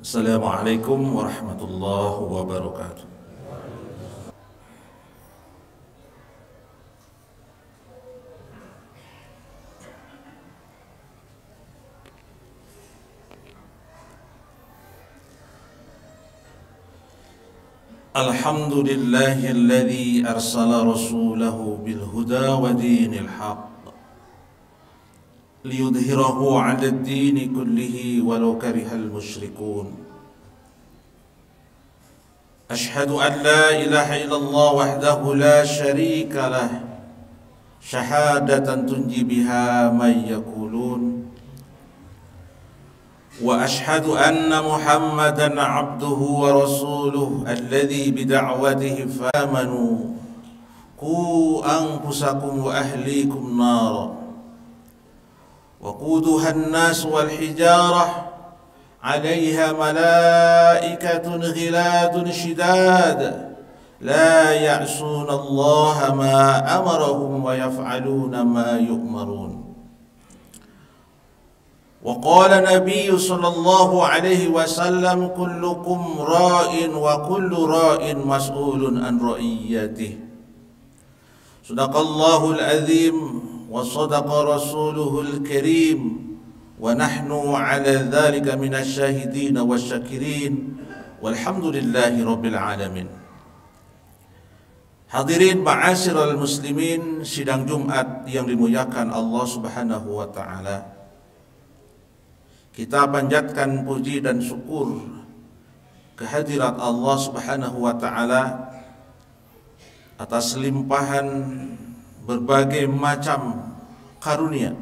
Assalamualaikum warahmatullahi wabarakatuh. Alhamdulillahilladzi arsala rasulahu bil huda wa dinil haqq liyudhhirahu 'ala ad-dini kullihi walau karihal musyrikun. Ashhadu an la ilaha illallah wahdahu la syarika lah syahadatan tunji biha man yaqulun. Wa ashhadu anna Muhammadan 'abduhu wa rasuluhu alladzi bida'watihi famanu qu anfusakum wa ahlikum nara wa quduha an-nas wal hijarah 'alayha malaikatun ghiladun shidad la ya'suna Allah ma amarahum wa yaf'aluna ma yu'marun. Wa qala Nabi sallallahu alaihi wasallam kullukum ra'in wa kullu ra'in mas'ulun an ra'iyyatihi. Sadaqallahul azim wa sadaqa rasuluhul karim wa nahnu ala dzalika minasyahidin wasyakirin walhamdulillahi rabbil alamin. Hadirin ma'asyiral muslimin, sidang Jumat yang dimuliakan Allah Subhanahu wa taala. Kita panjatkan puji dan syukur kehadirat Allah Subhanahu wa taala atas limpahan berbagai macam karunia.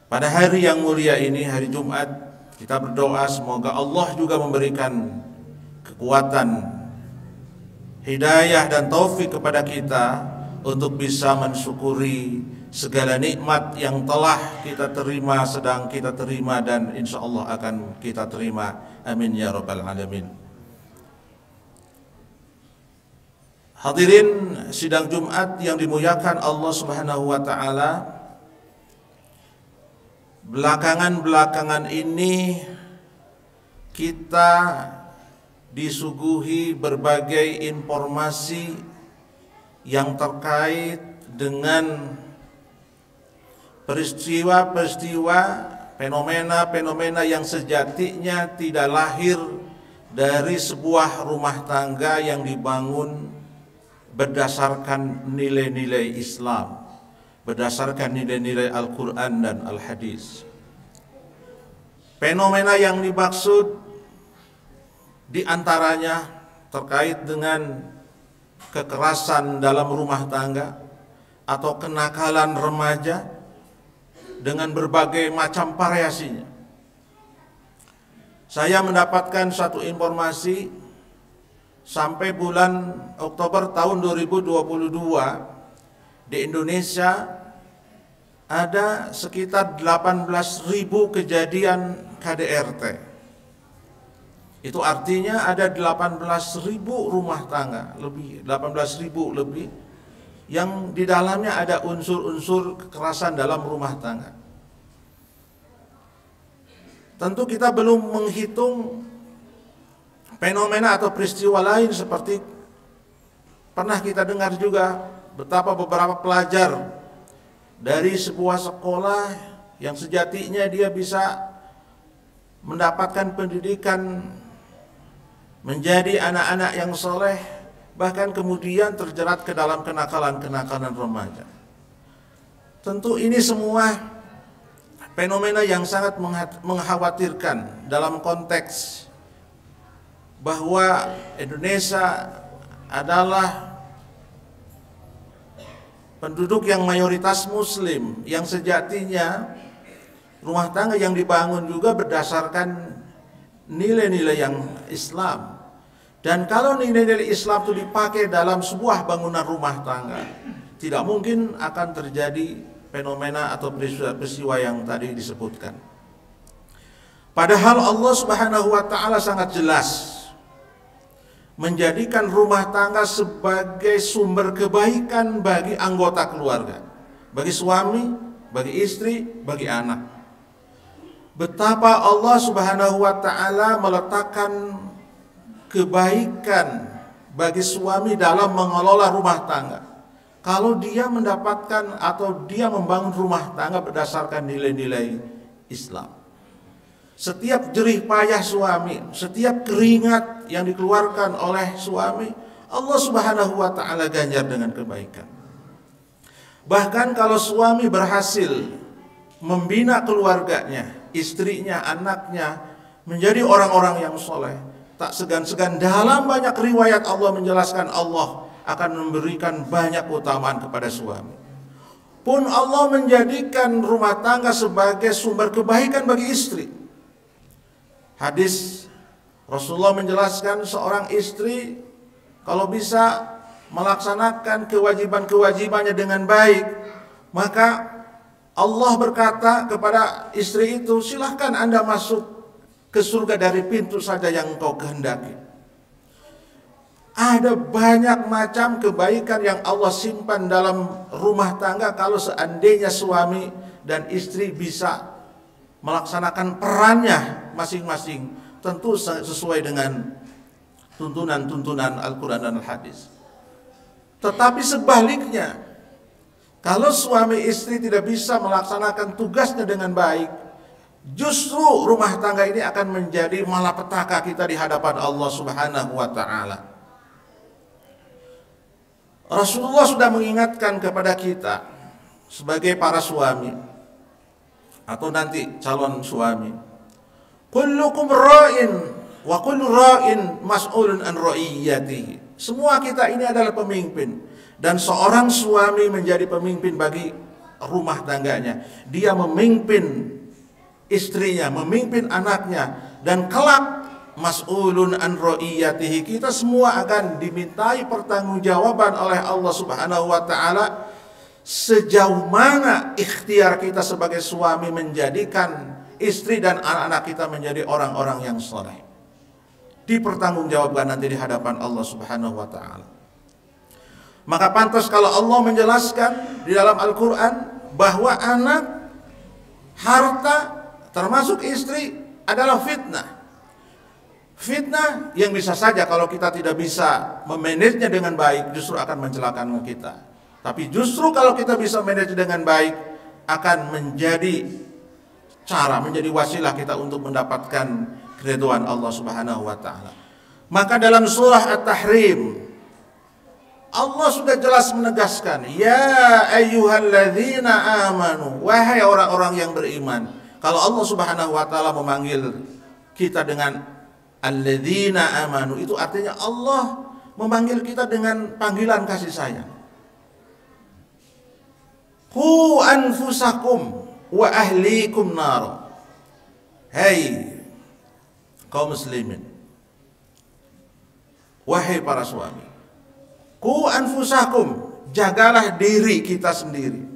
Pada hari yang mulia ini, hari Jumat, kita berdoa semoga Allah juga memberikan kekuatan, hidayah dan taufik kepada kita untuk bisa mensyukuri segala nikmat yang telah kita terima, sedang kita terima, dan insya Allah akan kita terima. Amin ya rabbal alamin. Hadirin sidang Jumat yang dimuliakan Allah Subhanahu wa taala, belakangan ini kita disuguhi berbagai informasi yang terkait dengan peristiwa-peristiwa, fenomena-fenomena yang sejatinya tidak lahir dari sebuah rumah tangga yang dibangun berdasarkan nilai-nilai Islam, berdasarkan nilai-nilai Al-Quran dan Al-Hadis. Fenomena yang dimaksud diantaranya terkait dengan kekerasan dalam rumah tangga atau kenakalan remaja dengan berbagai macam variasinya. Saya mendapatkan satu informasi sampai bulan Oktober tahun 2022 di Indonesia ada sekitar 18.000 kejadian KDRT. Itu artinya ada 18.000 rumah tangga, lebih 18.000 lebih, yang di dalamnya ada unsur-unsur kekerasan dalam rumah tangga. Tentu kita belum menghitung fenomena atau peristiwa lain, seperti pernah kita dengar juga betapa beberapa pelajar dari sebuah sekolah yang sejatinya dia bisa mendapatkan pendidikan, menjadi anak-anak yang soleh, bahkan kemudian terjerat ke dalam kenakalan-kenakalan remaja. Tentu ini semua fenomena yang sangat mengkhawatirkan dalam konteks bahwa Indonesia adalah penduduk yang mayoritas muslim, yang sejatinya rumah tangga yang dibangun juga berdasarkan nilai-nilai yang Islam. Dan kalau nilai-nilai Islam itu dipakai dalam sebuah bangunan rumah tangga, tidak mungkin akan terjadi fenomena atau peristiwa yang tadi disebutkan. Padahal Allah Subhanahu wa taala sangat jelas menjadikan rumah tangga sebagai sumber kebaikan bagi anggota keluarga, bagi suami, bagi istri, bagi anak. betapa Allah Subhanahu wa taala meletakkan kebaikan bagi suami dalam mengelola rumah tangga. Kalau dia mendapatkan atau dia membangun rumah tangga berdasarkan nilai-nilai Islam. Setiap jerih payah suami, setiap keringat yang dikeluarkan oleh suami, Allah Subhanahu wa taala ganjar dengan kebaikan. Bahkan kalau suami berhasil membina keluarganya, istrinya, anaknya menjadi orang-orang yang soleh, tak segan-segan dalam banyak riwayat Allah menjelaskan Allah akan memberikan banyak keutamaan kepada suami. Pun Allah menjadikan rumah tangga sebagai sumber kebaikan bagi istri. Hadis Rasulullah menjelaskan seorang istri kalau bisa melaksanakan kewajiban-kewajibannya dengan baik, maka Allah berkata kepada istri itu, silahkan Anda masuk ke surga dari pintu saja yang engkau kehendaki. Ada banyak macam kebaikan yang Allah simpan dalam rumah tangga kalau seandainya suami dan istri bisa melaksanakan perannya masing-masing, tentu sesuai dengan tuntunan-tuntunan Al-Quran dan Al-Hadis. Tetapi sebaliknya, kalau suami istri tidak bisa melaksanakan tugasnya dengan baik, justru rumah tangga ini akan menjadi malapetaka kita di hadapan Allah Subhanahu wa taala. Rasulullah sudah mengingatkan kepada kita sebagai para suami atau nanti calon suami, kullukum ra'in wa kullu ra'in mas'ulun an ra'iyatihi. Semua kita ini adalah pemimpin, dan seorang suami menjadi pemimpin bagi rumah tangganya. Dia memimpin istrinya, memimpin anaknya, dan kelak mas'ulun an ra'iyatihi. Kita semua akan dimintai pertanggungjawaban oleh Allah Subhanahu wa taala sejauh mana ikhtiar kita sebagai suami menjadikan istri dan anak-anak kita menjadi orang-orang yang saleh. Dipertanggungjawabkan nanti di hadapan Allah Subhanahu wa taala. Maka pantas kalau Allah menjelaskan di dalam Al-Qur'an bahwa anak, harta, termasuk istri adalah fitnah. Fitnah yang bisa saja kalau kita tidak bisa memanagenya dengan baik justru akan mencelakakan kita. Tapi justru kalau kita bisa manage dengan baik akan menjadi cara, menjadi wasilah kita untuk mendapatkan keridhaan Allah Subhanahu wa taala. Maka dalam surah At-Tahrim Allah sudah jelas menegaskan, ya ayyuhalladzina amanu, wahai orang-orang yang beriman. Kalau Allah Subhanahu wa taala memanggil kita dengan alladzina amanu, itu artinya Allah memanggil kita dengan panggilan kasih sayang. Qu anfusakum wa ahlikum nar. Hei kaum muslimin, wahai para suami, qu anfusakum, jagalah diri kita sendiri.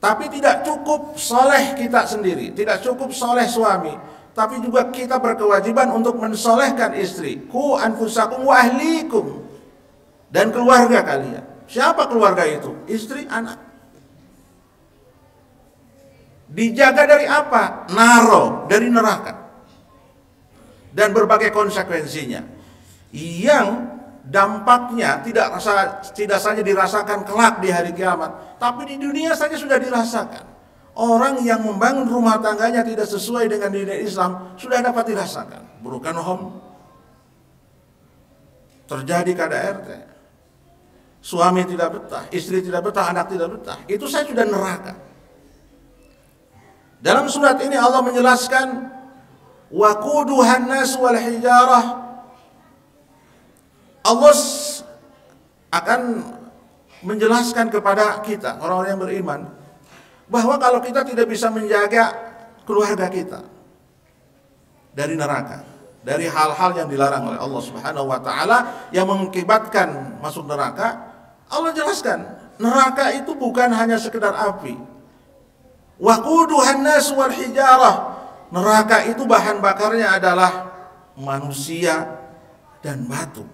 Tapi tidak cukup soleh kita sendiri, tidak cukup soleh suami, tapi juga kita berkewajiban untuk mensolehkan istri. Qu anfusakum wa ahlikum, dan keluarga kalian. Siapa keluarga itu? Istri, anak. Dijaga dari apa? Naro, dari neraka. Dan berbagai konsekuensinya yang dampaknya tidak saja dirasakan kelak di hari kiamat, tapi di dunia saja sudah dirasakan. Orang yang membangun rumah tangganya tidak sesuai dengan nilai Islam sudah dapat dirasakan. Broken home, terjadi KDRT, suami tidak betah, istri tidak betah, anak tidak betah. Itu saya sudah neraka. Dalam surat ini Allah menjelaskan waquduhan nas wal hijarah. Allah akan menjelaskan kepada kita orang-orang yang beriman bahwa kalau kita tidak bisa menjaga keluarga kita dari neraka, dari hal-hal yang dilarang oleh Allah Subhanahu wa taala yang mengakibatkan masuk neraka, Allah jelaskan neraka itu bukan hanya sekedar api. Waquduhan nas wal hijarah, neraka itu bahan bakarnya adalah manusia dan batu.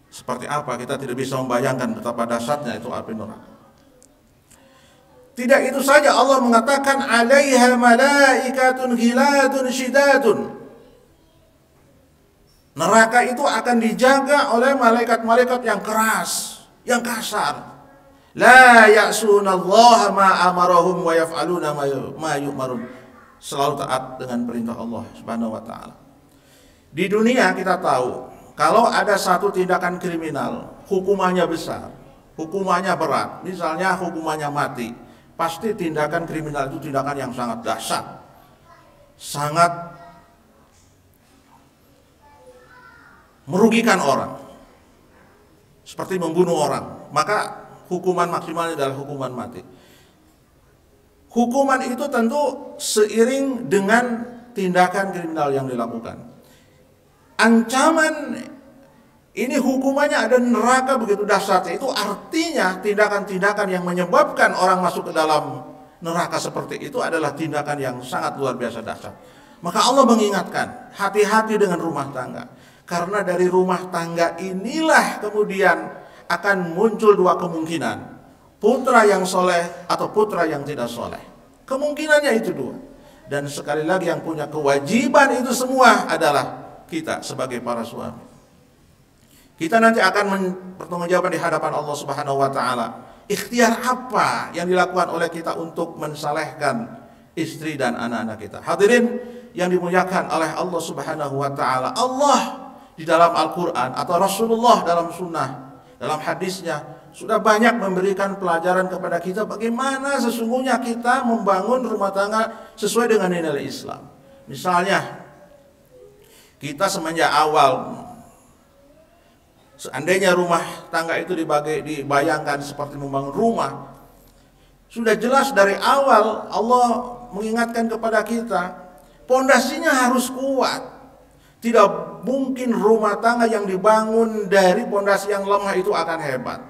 Seperti apa kita tidak bisa membayangkan betapa dahsyatnya itu api neraka. Tidak itu saja, Allah mengatakan 'alaiha malaikatun ghiladun syidadun. Neraka itu akan dijaga oleh malaikat-malaikat yang keras, yang kasar. La ya'sunallaha ma amarahum wa yaf'aluna ma yu'marun. Selalu taat dengan perintah Allah Subhanahu wa taala. Di dunia kita tahu, kalau ada satu tindakan kriminal, hukumannya besar, hukumannya berat, misalnya hukumannya mati, pasti tindakan kriminal itu tindakan yang sangat dahsyat, sangat merugikan orang, seperti membunuh orang, maka hukuman maksimalnya adalah hukuman mati. Hukuman itu tentu seiring dengan tindakan kriminal yang dilakukan. Ancaman ini hukumannya ada neraka begitu dahsyatnya. Itu artinya tindakan-tindakan yang menyebabkan orang masuk ke dalam neraka seperti itu adalah tindakan yang sangat luar biasa dahsyat. Maka Allah mengingatkan, hati-hati dengan rumah tangga. Karena dari rumah tangga inilah kemudian akan muncul dua kemungkinan. Putra yang soleh atau putra yang tidak soleh. Kemungkinannya itu dua. Dan sekali lagi yang punya kewajiban itu semua adalah kita sebagai para suami. Kita nanti akan bertanggungjawab di hadapan Allah Subhanahu wa taala. Ikhtiar apa yang dilakukan oleh kita untuk mensalehkan istri dan anak-anak kita? Hadirin yang dimuliakan oleh Allah Subhanahu wa taala. Allah di dalam Al-Qur'an atau Rasulullah dalam sunnah, dalam hadisnya sudah banyak memberikan pelajaran kepada kita bagaimana sesungguhnya kita membangun rumah tangga sesuai dengan nilai Islam. Misalnya, kita semenjak awal, seandainya rumah tangga itu dibayangkan seperti membangun rumah, sudah jelas dari awal Allah mengingatkan kepada kita, pondasinya harus kuat. Tidak mungkin rumah tangga yang dibangun dari pondasi yang lemah itu akan hebat.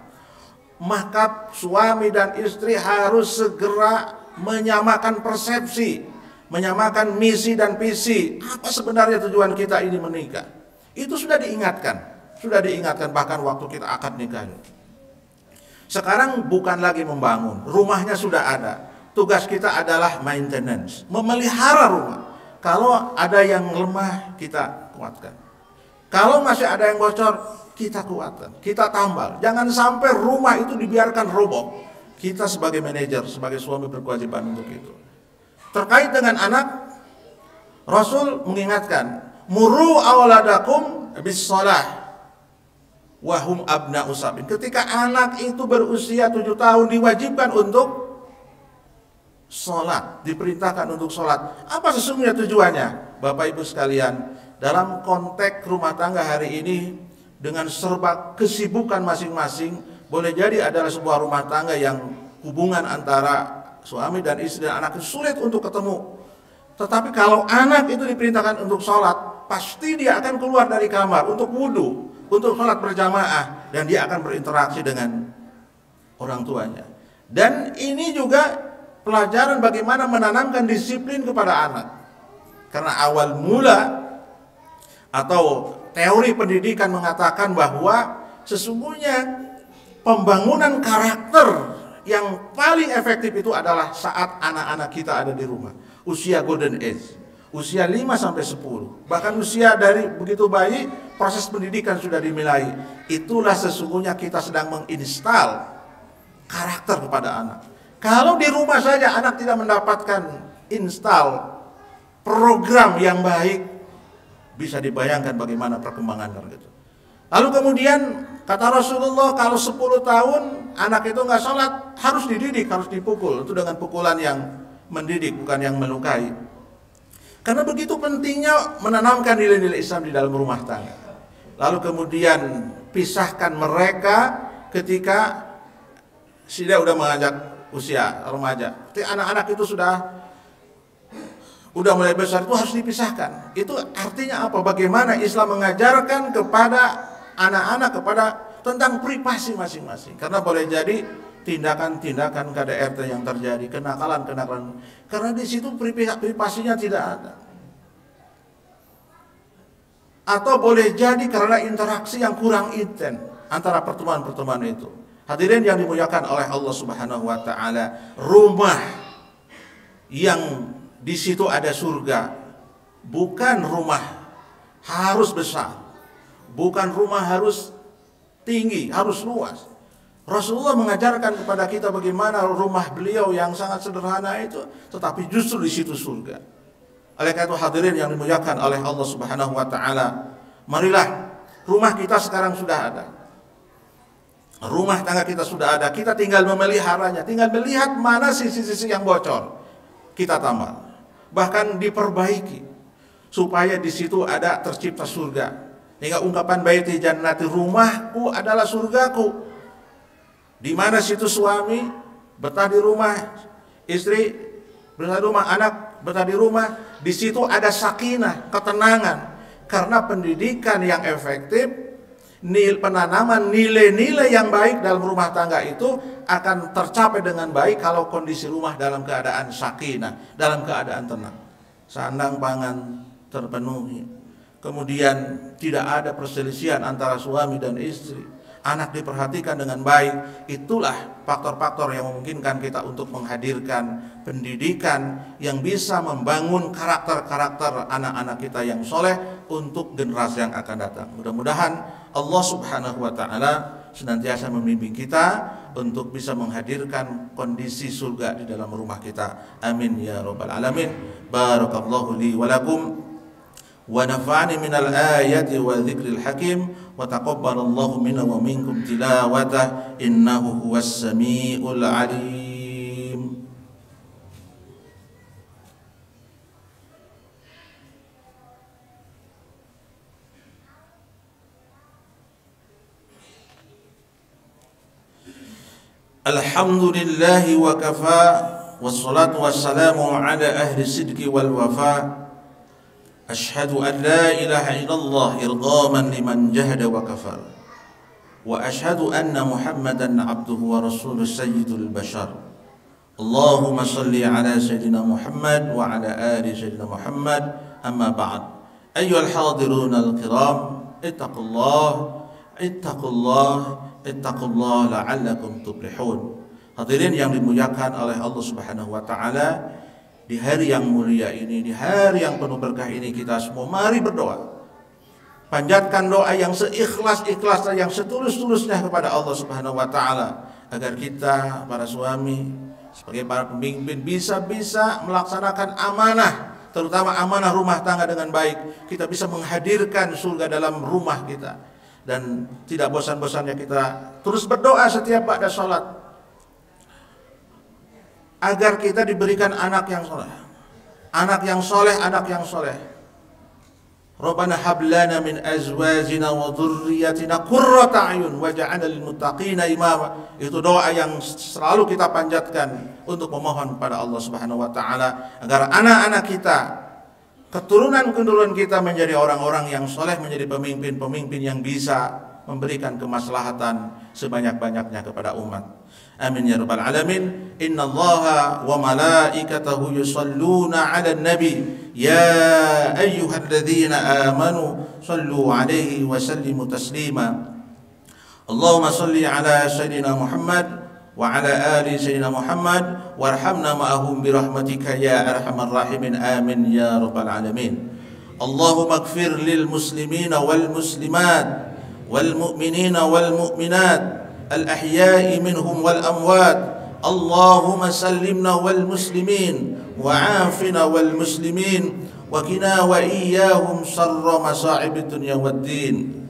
Maka suami dan istri harus segera menyamakan persepsi, menyamakan misi dan visi. Apa sebenarnya tujuan kita ini menikah? Itu sudah diingatkan bahkan waktu kita akad nikah. Sekarang bukan lagi membangun, rumahnya sudah ada. Tugas kita adalah maintenance, memelihara rumah. Kalau ada yang lemah, kita kuatkan. Kalau masih ada yang bocor, kita kuatkan, kita tambal. Jangan sampai rumah itu dibiarkan roboh. Kita sebagai manajer, sebagai suami berkewajiban untuk itu. Terkait dengan anak, Rasul mengingatkan, muru awladakum bis-shalah wahum abna'u sab'in. Ketika anak itu berusia 7 tahun diwajibkan untuk sholat, diperintahkan untuk sholat. Apa sesungguhnya tujuannya? Bapak Ibu sekalian, dalam konteks rumah tangga hari ini dengan serba kesibukan masing-masing, boleh jadi adalah sebuah rumah tangga yang hubungan antara suami dan istri dan anak itu sulit untuk ketemu. Tetapi kalau anak itu diperintahkan untuk sholat, pasti dia akan keluar dari kamar untuk wudhu, untuk sholat berjamaah, dan dia akan berinteraksi dengan orang tuanya. Dan ini juga pelajaran bagaimana menanamkan disiplin kepada anak. Karena awal mula atau teori pendidikan mengatakan bahwa sesungguhnya pembangunan karakter yang paling efektif itu adalah saat anak-anak kita ada di rumah. Usia golden age, usia 5-10. Bahkan usia dari begitu bayi, proses pendidikan sudah dimulai. Itulah sesungguhnya kita sedang menginstal karakter kepada anak. Kalau di rumah saja anak tidak mendapatkan install program yang baik, bisa dibayangkan bagaimana perkembangan gitu. Lalu kemudian kata Rasulullah, kalau 10 tahun anak itu nggak sholat, harus dididik, harus dipukul. Itu dengan pukulan yang mendidik, bukan yang melukai. Karena begitu pentingnya menanamkan nilai-nilai Islam di dalam rumah tangga. Lalu kemudian pisahkan mereka ketika sudah mengajak usia remaja. Anak-anak itu sudah mulai besar, itu harus dipisahkan. Itu artinya apa? Bagaimana Islam mengajarkan kepada anak-anak tentang privasi masing-masing. Karena boleh jadi tindakan-tindakan KDRT yang terjadi, kenakalan-kenakalan, karena di situ privasinya tidak ada. Atau boleh jadi karena interaksi yang kurang intens antara pertemuan-pertemuan itu. Hadirin yang dimuliakan oleh Allah Subhanahu wa taala, rumah yang di situ ada surga bukan rumah harus besar, bukan rumah harus tinggi, harus luas. Rasulullah mengajarkan kepada kita bagaimana rumah beliau yang sangat sederhana itu, tetapi justru di situ surga. Oleh karena itu hadirin yang dimuliakan oleh Allah Subhanahu wa taala, marilah, rumah kita sekarang sudah ada. Rumah tangga kita sudah ada, kita tinggal memeliharanya, tinggal melihat mana sisi-sisi yang bocor, kita tambah, bahkan diperbaiki supaya di situ ada tercipta surga. Hingga ungkapan baiti jannati, rumahku adalah surgaku. Di mana situ suami betah di rumah, istri betah di rumah, anak betah di rumah, di situ ada sakinah, ketenangan. Karena pendidikan yang efektif, penanaman nilai-nilai yang baik dalam rumah tangga itu akan tercapai dengan baik kalau kondisi rumah dalam keadaan sakinah, dalam keadaan tenang. Sandang pangan terpenuhi, kemudian tidak ada perselisihan antara suami dan istri, anak diperhatikan dengan baik. Itulah faktor-faktor yang memungkinkan kita untuk menghadirkan pendidikan yang bisa membangun karakter-karakter anak-anak kita yang soleh untuk generasi yang akan datang. Mudah-mudahan Allah Subhanahu wa taala senantiasa membimbing kita untuk bisa menghadirkan kondisi surga di dalam rumah kita. Amin ya rabbal alamin. Barakallahu li wa lakum wa nafa'ani minal ayati wa dzikril hakim wa taqabbalallahu minna wa minkum tilawatah innahu huwas samiul alim. Alhamdulillahi wa kafa, wassalatu wassalamu ala ahli sidqi wal wafa. Ashhadu an la ilaha illallah irghaman liman jahada wa kafar, wa ashhadu anna Muhammadan abduhu wa rasuluh sayyidul bashar. Allahumma salli ala sayyidina Muhammad wa ala ali sayyidina Muhammad. Amma ba'd. Ayyuhal hadirun al-kiram, ittaqullah la'allakum tuflihun. Hadirin yang dimuliakan oleh Allah Subhanahu wa taala, di hari yang mulia ini, di hari yang penuh berkah ini, kita semua mari berdoa. Panjatkan doa yang seikhlas-ikhlasnya, yang setulus-tulusnya kepada Allah Subhanahu wa taala, agar kita para suami sebagai para pemimpin bisa melaksanakan amanah, terutama amanah rumah tangga dengan baik. Kita bisa menghadirkan surga dalam rumah kita. Dan tidak bosan-bosannya kita terus berdoa setiap pada sholat, agar kita diberikan anak yang soleh, anak yang soleh, anak yang soleh. Rabbana hablana min azwajina wa dhurriyyatina qurrata a'yun waj'alna lil muttaqina imama. Itu doa yang selalu kita panjatkan untuk memohon kepada Allah Subhanahu wa taala agar anak-anak kita, keturunan kita menjadi orang-orang yang soleh, menjadi pemimpin-pemimpin yang bisa memberikan kemaslahatan sebanyak-banyaknya kepada umat. Amin ya rabbal alamin. Innallaha wa malaikatahu yusalluna 'alan nabi ya ayyuhalladzina amanu sallu 'alaihi wa sallimu taslima. Allahumma salli 'ala sayyidina Muhammad wa 'ala ali sayyidina Muhammad warhamna ma'ahum birahmatika ya arhamar rahimin. Amin ya rabbal alamin. Allahumma ighfir lil muslimina wal muslimat wal mu'minina wal mu'minat al ahya'i minhum wal amwat. Allahumma sallimna wal muslimin wa 'afina wal muslimin wa qina wa iyyahum syarra masa'ibid dunya wad din.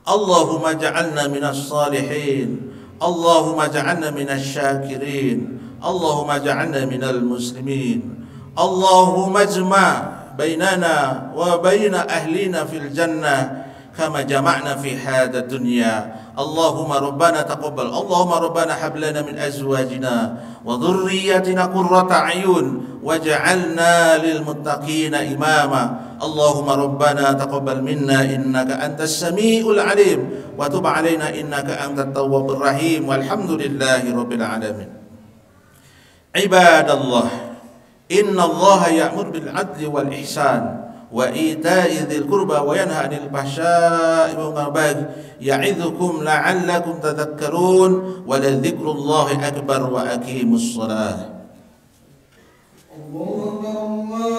Allahumma ja'alna minas salihin. Allahumma ja'alna minas syakirin. Allahumma ja'alna minal muslimin. Allahumma ijma' bainana wa baina ahlina fil jannah kama jama'na fi hadha dunya. Allahumma rabbana taqabbal. Allahumma rabbana hab lana min azwajina wa dhurriyyatina qurrata a'yun waj'alna lil muttaqina imama. Allahumma rabbana taqabbal minna innaka antas samiul alim wa tub alaina innaka antat tawwabur rahim. Walhamdulillahi rabbil alamin. Ibadallah, innallaha ya'muru bil 'adli wal ihsan wa ita'i dzil qurba wa yanha 'anil fahsya'i wal munkari wal baghi ya'idzukum la'allakum tadhakkarun wa ladzikrullahi akbar wa aqimus shalah. Allahu akbar.